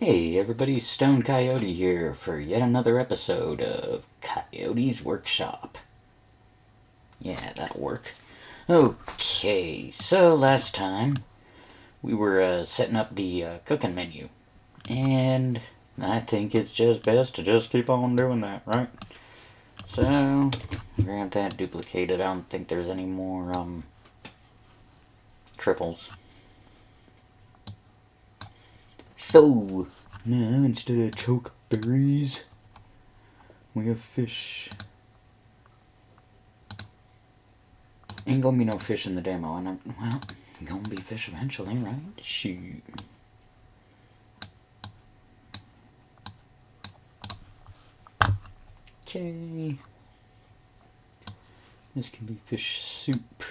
Hey everybody, Stone Coyote here for yet another episode of Coyote's Workshop. Yeah, that'll work. Okay, so last time we were setting up the cooking menu. And I think it's just best to just keep on doing that, right? So, grab that, duplicate it. I don't think there's any more triples. So, now instead of choke berries, we have fish. Ain't gonna be no fish in the demo, and well, gonna be fish eventually, right? Shoot. Okay. This can be fish soup.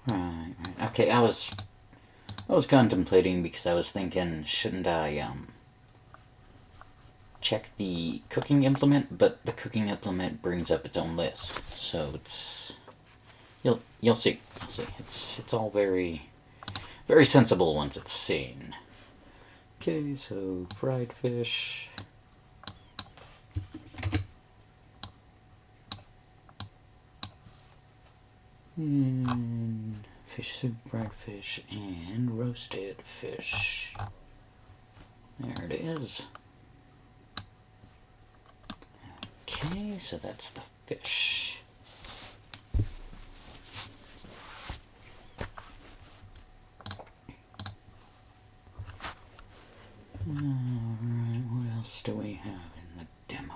Right. Okay, I was contemplating because I was thinking, shouldn't I check the cooking implement? But the cooking implement brings up its own list, so it's you'll see. It's all very sensible once it's seen. Okay, so fried fish. And fish soup, fried fish, and roasted fish. There it is. Okay, so that's the fish. Alright, what else do we have in the demo?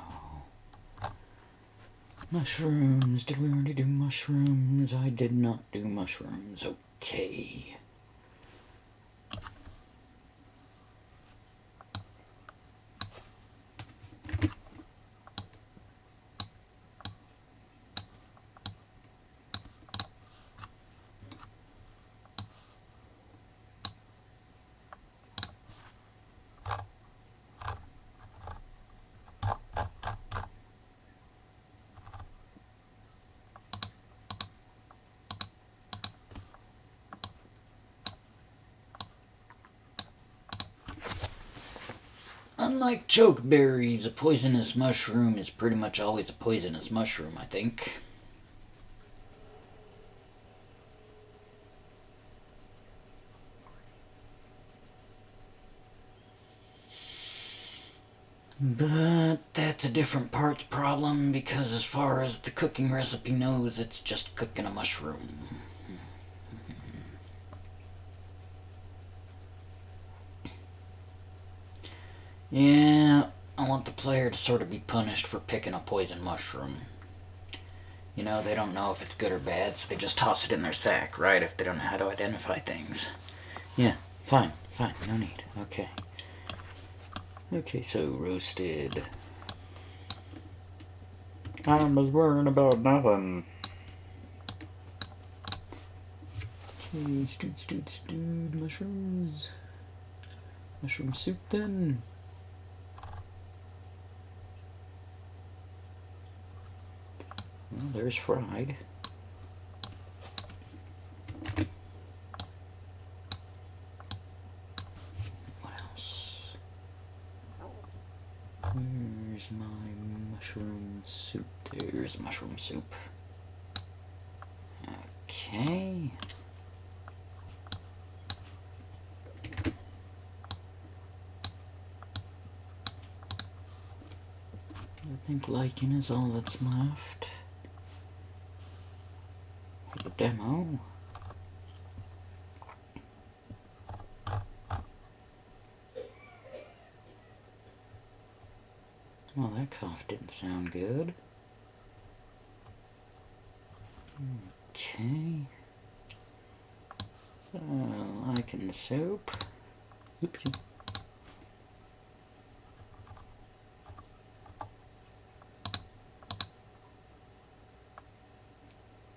Mushrooms. Did we already do mushrooms? I did not do mushrooms. Okay. Unlike chokeberries, a poisonous mushroom is pretty much always a poisonous mushroom, I think. But that's a different parts problem because as far as the cooking recipe knows, it's just cooking a mushroom. Yeah, I want the player to sort of be punished for picking a poison mushroom. You know, they don't know if it's good or bad, so they just toss it in their sack, right? If they don't know how to identify things. Yeah, fine, no need. Okay. Okay, so roasted. I was worrying about nothing. Okay, stewed mushrooms. Mushroom soup then. Well, there's fried. What else? Where's my mushroom soup? There's mushroom soup. Okay. I think lichen is all that's left for the demo. Well, that cough didn't sound good. Okay. Lichen soup. Oopsie.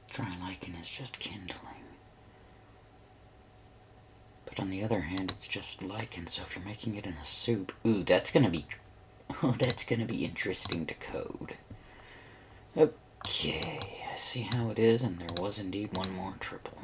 Dry lichen is just kindling. But on the other hand, it's just lichen, so if you're making it in a soup, ooh, that's gonna be interesting to code. Okay, I see how it is, and there was indeed one more triple.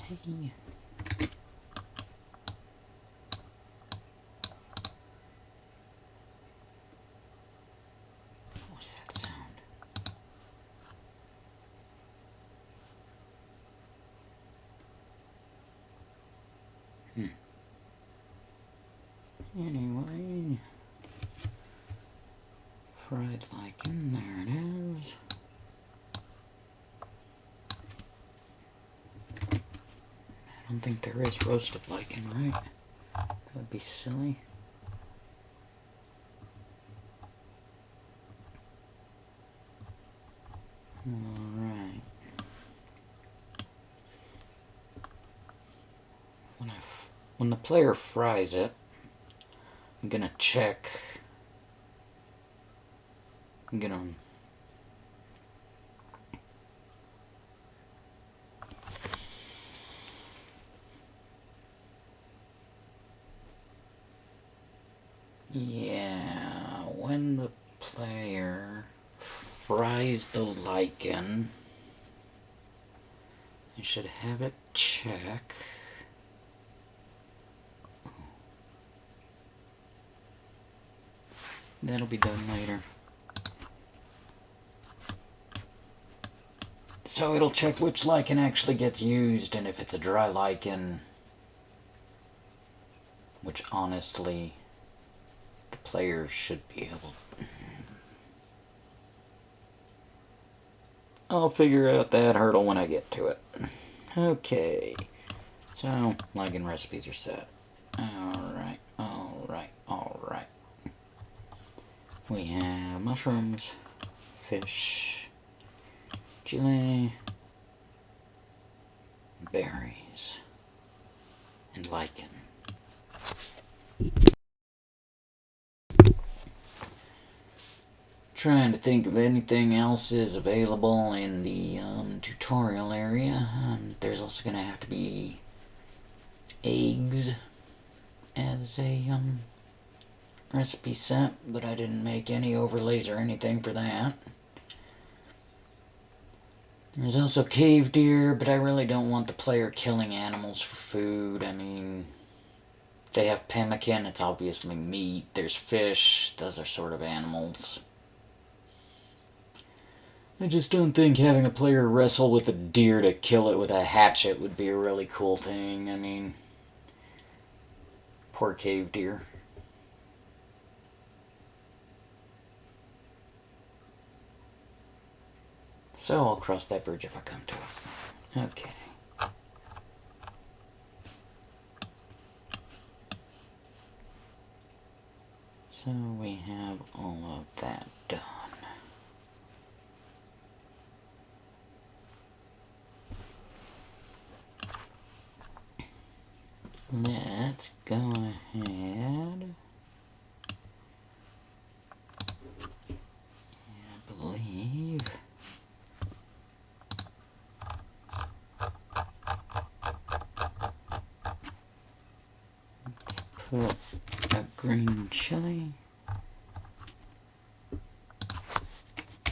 Okay. What's that sound? Anyway, fried lichen, there it is. I don't think there is roasted lichen, right? That would be silly. Alright. When the player fries it, I'm gonna check. I'm gonna yeah, when the player fries the lichen, I should have it check. That'll be done later. So it'll check which lichen actually gets used, and if it's a dry lichen, which honestly the player should be able to. I'll figure out that hurdle when I get to it. Okay, so lichen recipes are set. Alright, alright, alright. We have mushrooms, fish, chili, berries, and lichen. Trying to think if anything else is available in the tutorial area. There's also going to have to be eggs as a recipe set, but I didn't make any overlays or anything for that. There's also cave deer, but I really don't want the player killing animals for food. I mean, they have pemmican, it's obviously meat. There's fish, those are sort of animals. I just don't think having a player wrestle with a deer to kill it with a hatchet would be a really cool thing. I mean, poor cave deer. So I'll cross that bridge if I come to it. Okay. So we have all of that done. Let's go ahead. I believe let's put a green chili,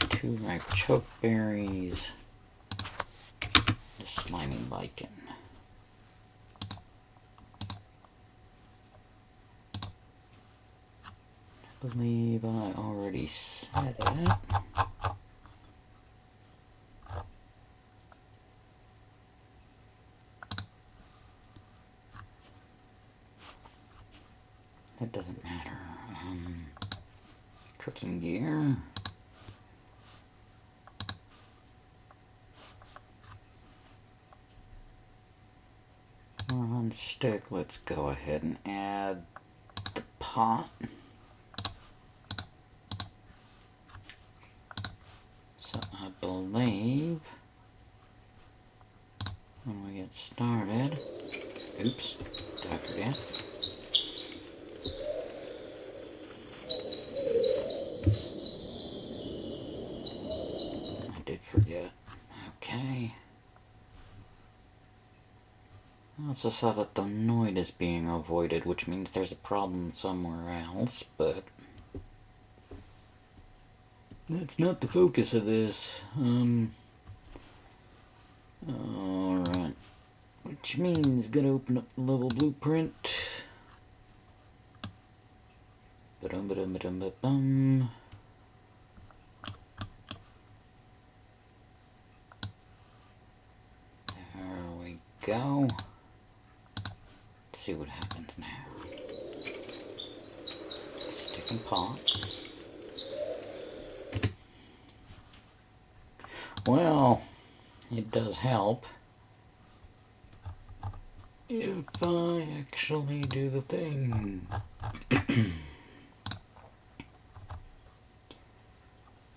2 ripe chokeberries, the slimy lichen. I believe I already said it. That doesn't matter. Cooking gear. On stick, let's go ahead and add the pot. So I believe when we get started. Oops, did I forget? I did forget. Okay. I also saw that the noid is being avoided, which means there's a problem somewhere else, but that's not the focus of this. Alright. Which means gotta open up the level blueprint. Ba-dum-ba-dum-ba-dum-ba-bum. There we go. Let's see what happens now. Stick and pot. Well, it does help if I actually do the thing.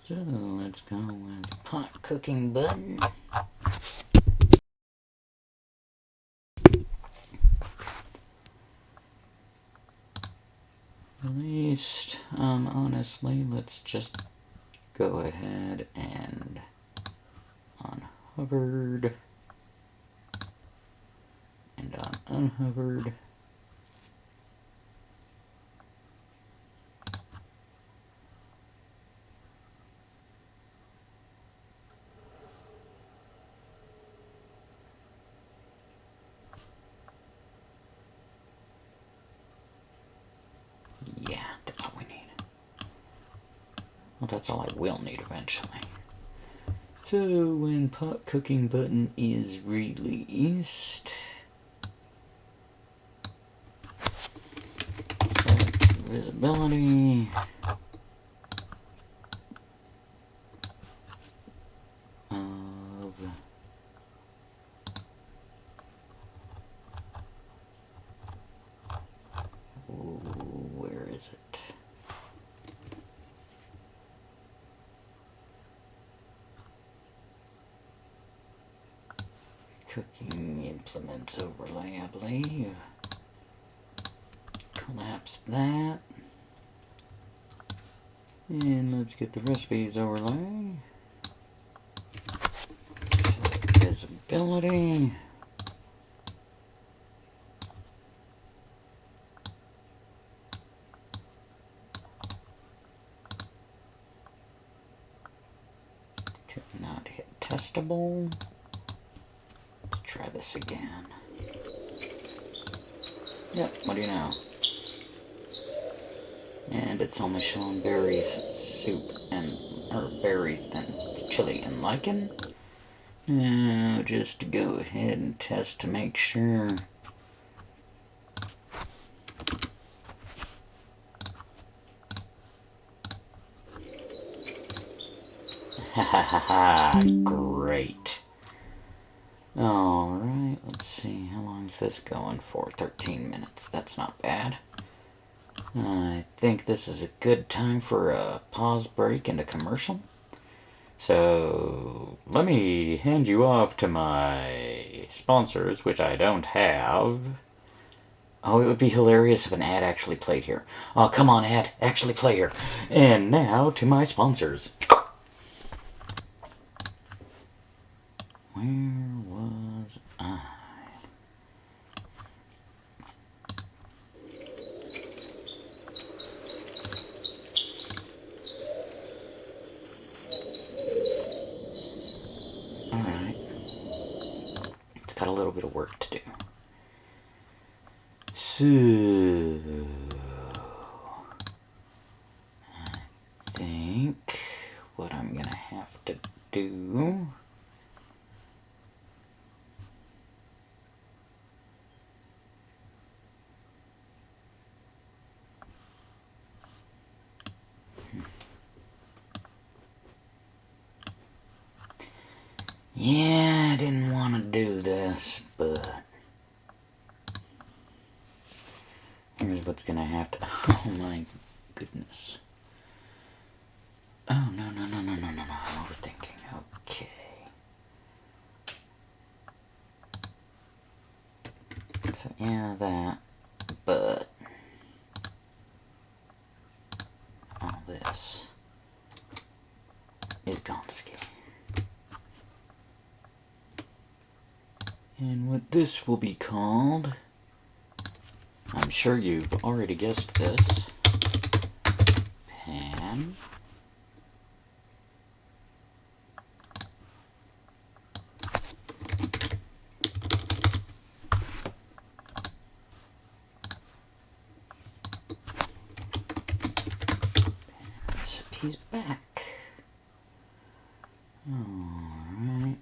So let's go with pot cooking button. At least, honestly, let's just go ahead and unhovered and unhovered. Yeah, that's all we need. Well, that's all I will need eventually. So when pot cooking button is released, select visibility. Where is it? Cooking implements overlay, I believe. Collapse that. And let's get the recipes overlay. Select visibility. Could not hit testable. Let's try this again. Yep, what do you know? And it's only showing berries, soup, or berries and chili and lichen. Now, just to go ahead and test to make sure. Ha ha ha ha, great. Alright, let's see, how long is this going for? 13 minutes, that's not bad. I think this is a good time for a pause break and a commercial. So, let me hand you off to my sponsors, which I don't have. Oh, it would be hilarious if an ad actually played here. Oh, come on, ad, actually play here. And now to my sponsors. Where was I? Alright. It's got a little bit of work to do. So, I think what I'm gonna have to do yeah, I didn't want to do this, but here's what's gonna have to. Oh my goodness. Oh, no. I'm overthinking. Okay. So yeah, that, but all this is Gonski. And what this will be called, I'm sure you've already guessed this, pan. Recipe's back. Alright.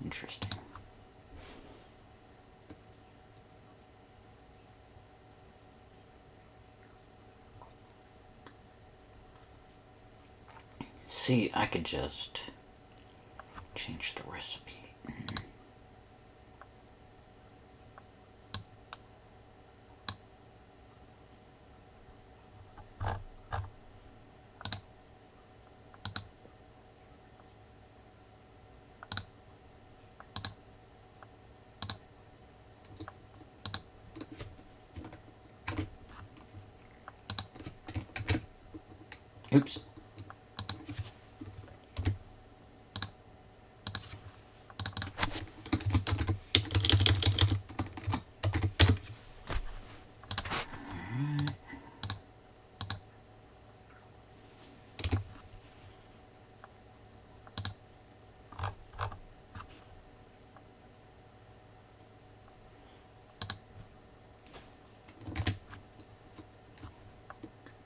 Interesting. See, I could just change the recipe. Oops.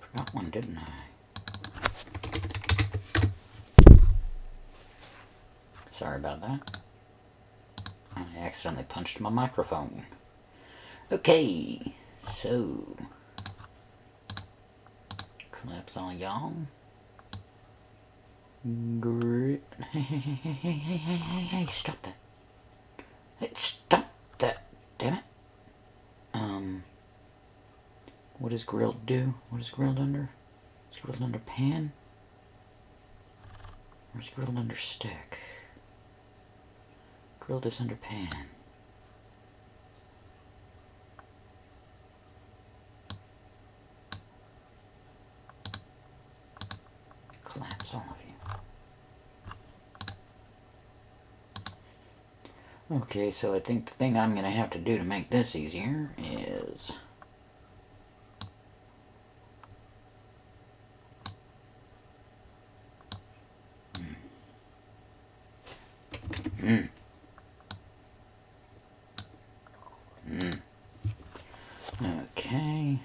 Forgot one, didn't I? Sorry about that. I accidentally punched my microphone. Okay, so collapse on y'all. Great. Hey, stop that. Hey, stop that. Damn it. What does grilled do? What is grilled under? Is grilled under pan? Or is grilled under stick? Grilled is under pan. Collapse, all of you. Okay, so I think the thing I'm going to have to do to make this easier is... Okay.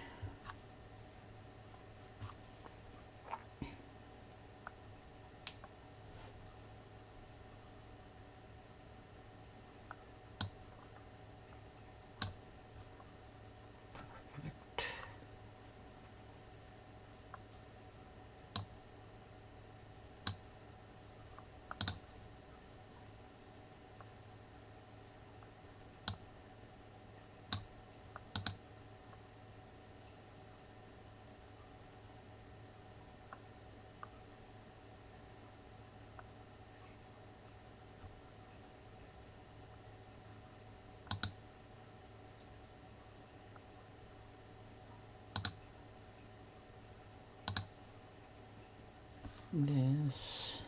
This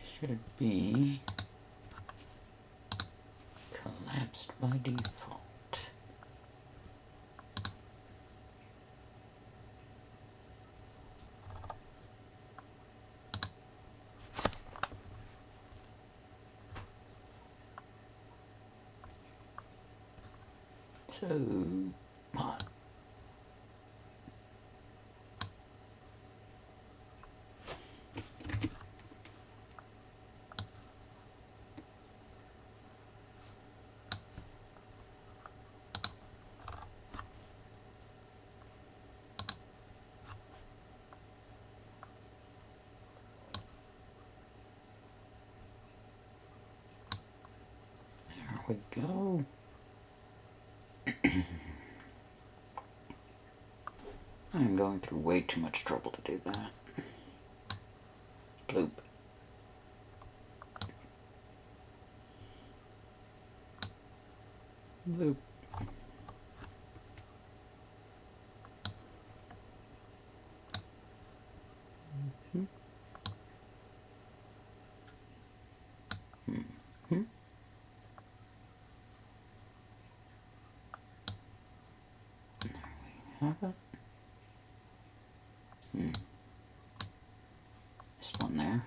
should be collapsed by default. So, pot. There we go. I'm going through way too much trouble to do that. Bloop. Bloop. Have it? Just one there.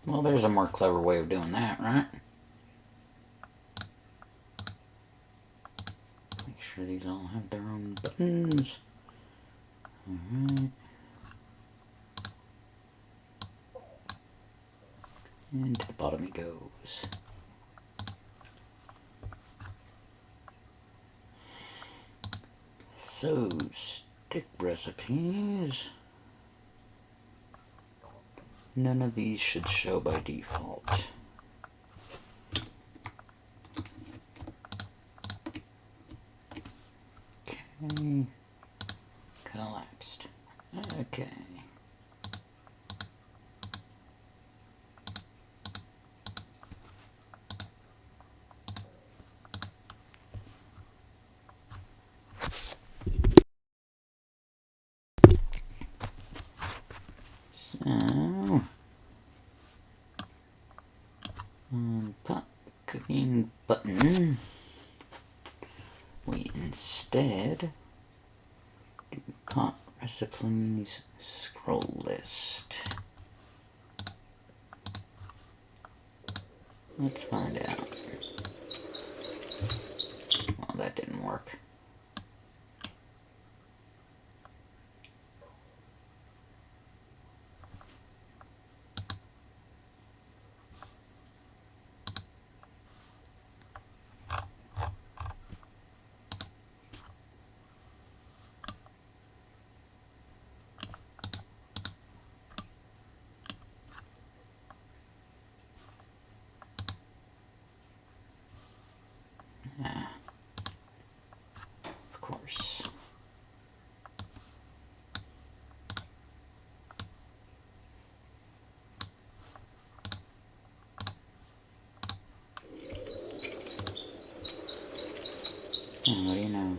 Well, there's a more clever way of doing that, right? Make sure these all have their own buttons. Alright. And to the bottom he goes. So, stick recipes. None of these should show by default. Okay. Collapsed. Okay. So, pot cooking button. We instead do pot recipes scroll list. Let's find out. Well, that didn't work. Of course. Oh, what do you know?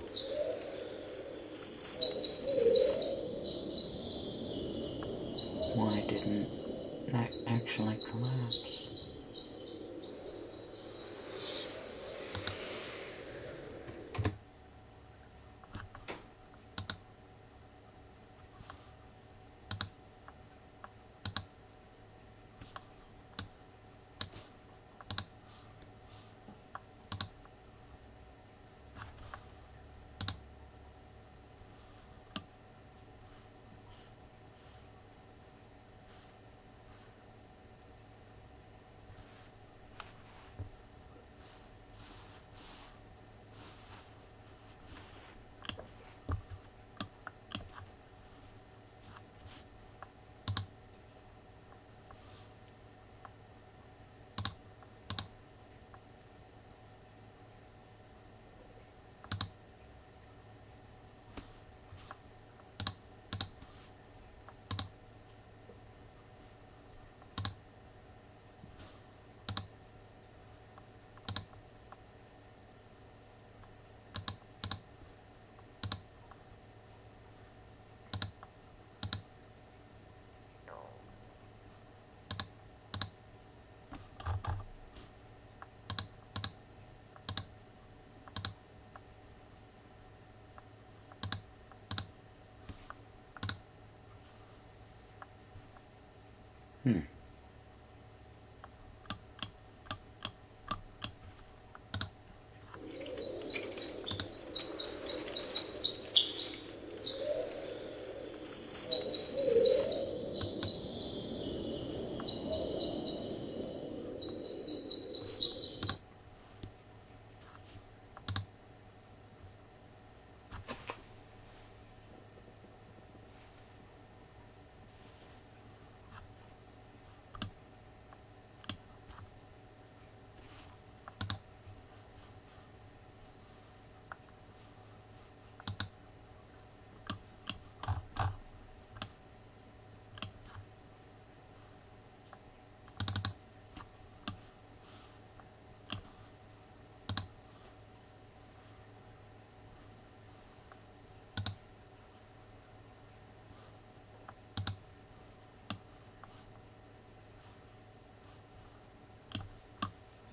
Why didn't that actually collapse? Hmm.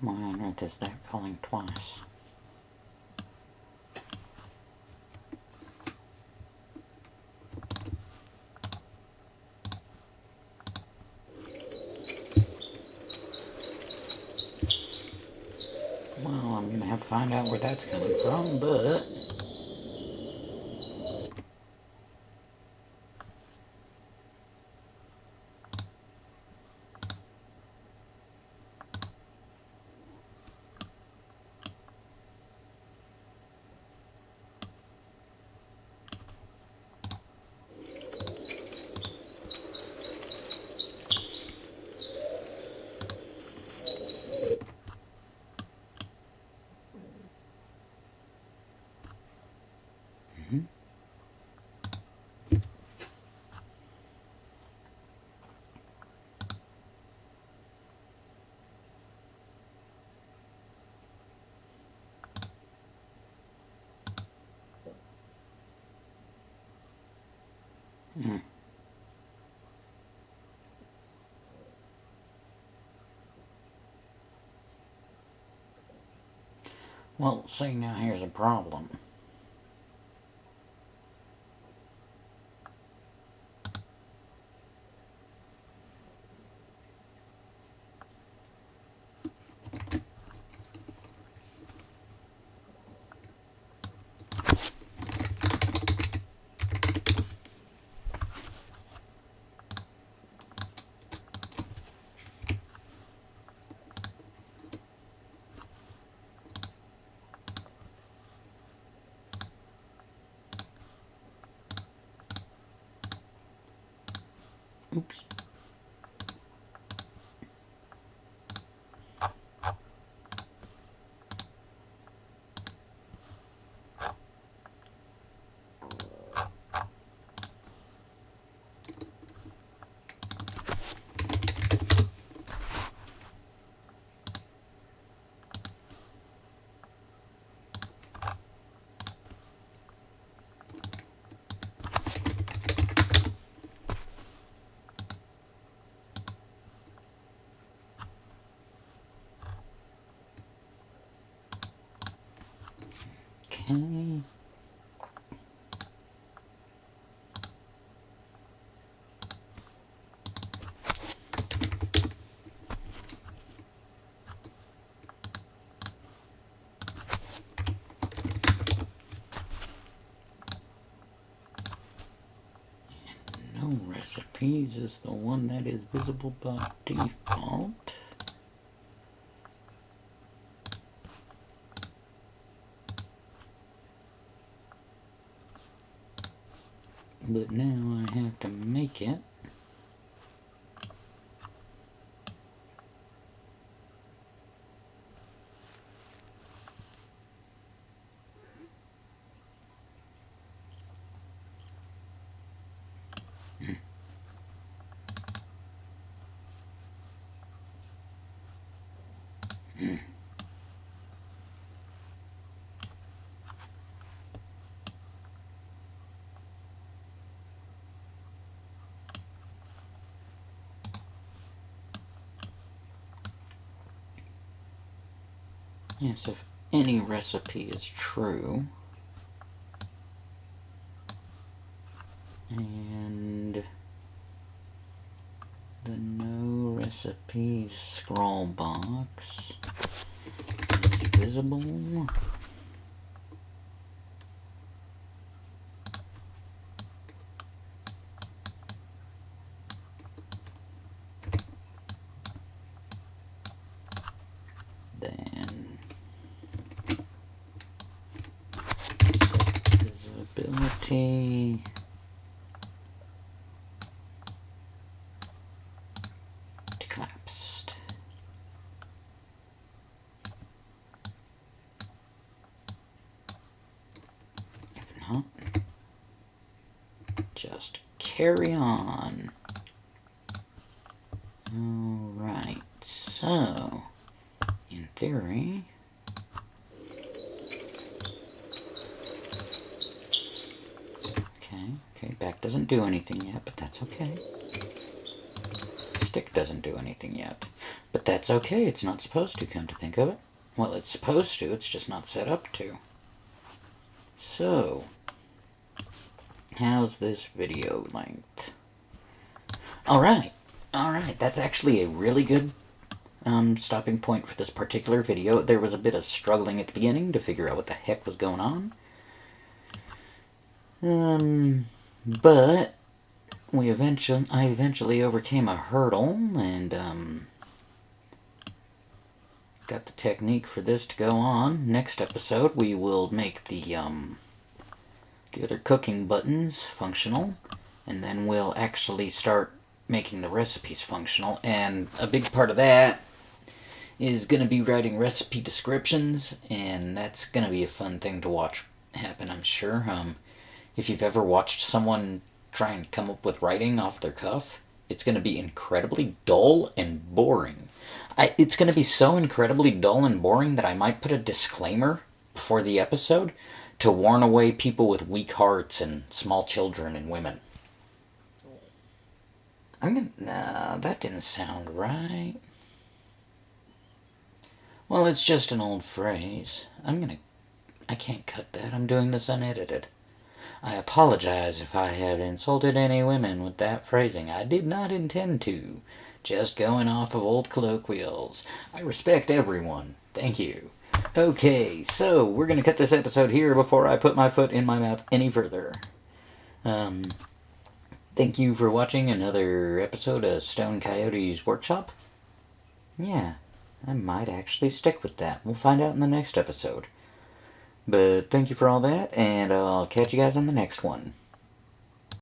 Why on earth is that calling twice? Well, I'm gonna have to find out where that's coming from, but... Well, see, now here's a problem. Oops. Okay. No recipes is the one that is visible by default. But now I have to make it. Yes, if any recipe is true, and the no recipes scroll box is visible. Then set visibility. Collapsed. If not, just carry on. Alright, so in theory, okay, back doesn't do anything yet, but that's okay. Stick doesn't do anything yet, but that's okay. It's not supposed to, come to think of it. Well, it's supposed to, it's just not set up to. So, how's this video length? Alright, that's actually a really good stopping point for this particular video. There was a bit of struggling at the beginning to figure out what the heck was going on. But I eventually overcame a hurdle and got the technique for this to go on. Next episode we will make the other cooking buttons functional, and then we'll actually start making the recipes functional. And a big part of that is going to be writing recipe descriptions, and that's going to be a fun thing to watch happen, I'm sure. If you've ever watched someone try and come up with writing off their cuff, it's going to be incredibly dull and boring. It's going to be so incredibly dull and boring that I might put a disclaimer before the episode to warn away people with weak hearts and small children and women. No, that didn't sound right. Well, it's just an old phrase. I can't cut that. I'm doing this unedited. I apologize if I have insulted any women with that phrasing. I did not intend to. Just going off of old colloquials. I respect everyone. Thank you. Okay, so we're going to cut this episode here before I put my foot in my mouth any further. Thank you for watching another episode of Stone Coyote's Workshop. Yeah, I might actually stick with that. We'll find out in the next episode. But thank you for all that, and I'll catch you guys on the next one.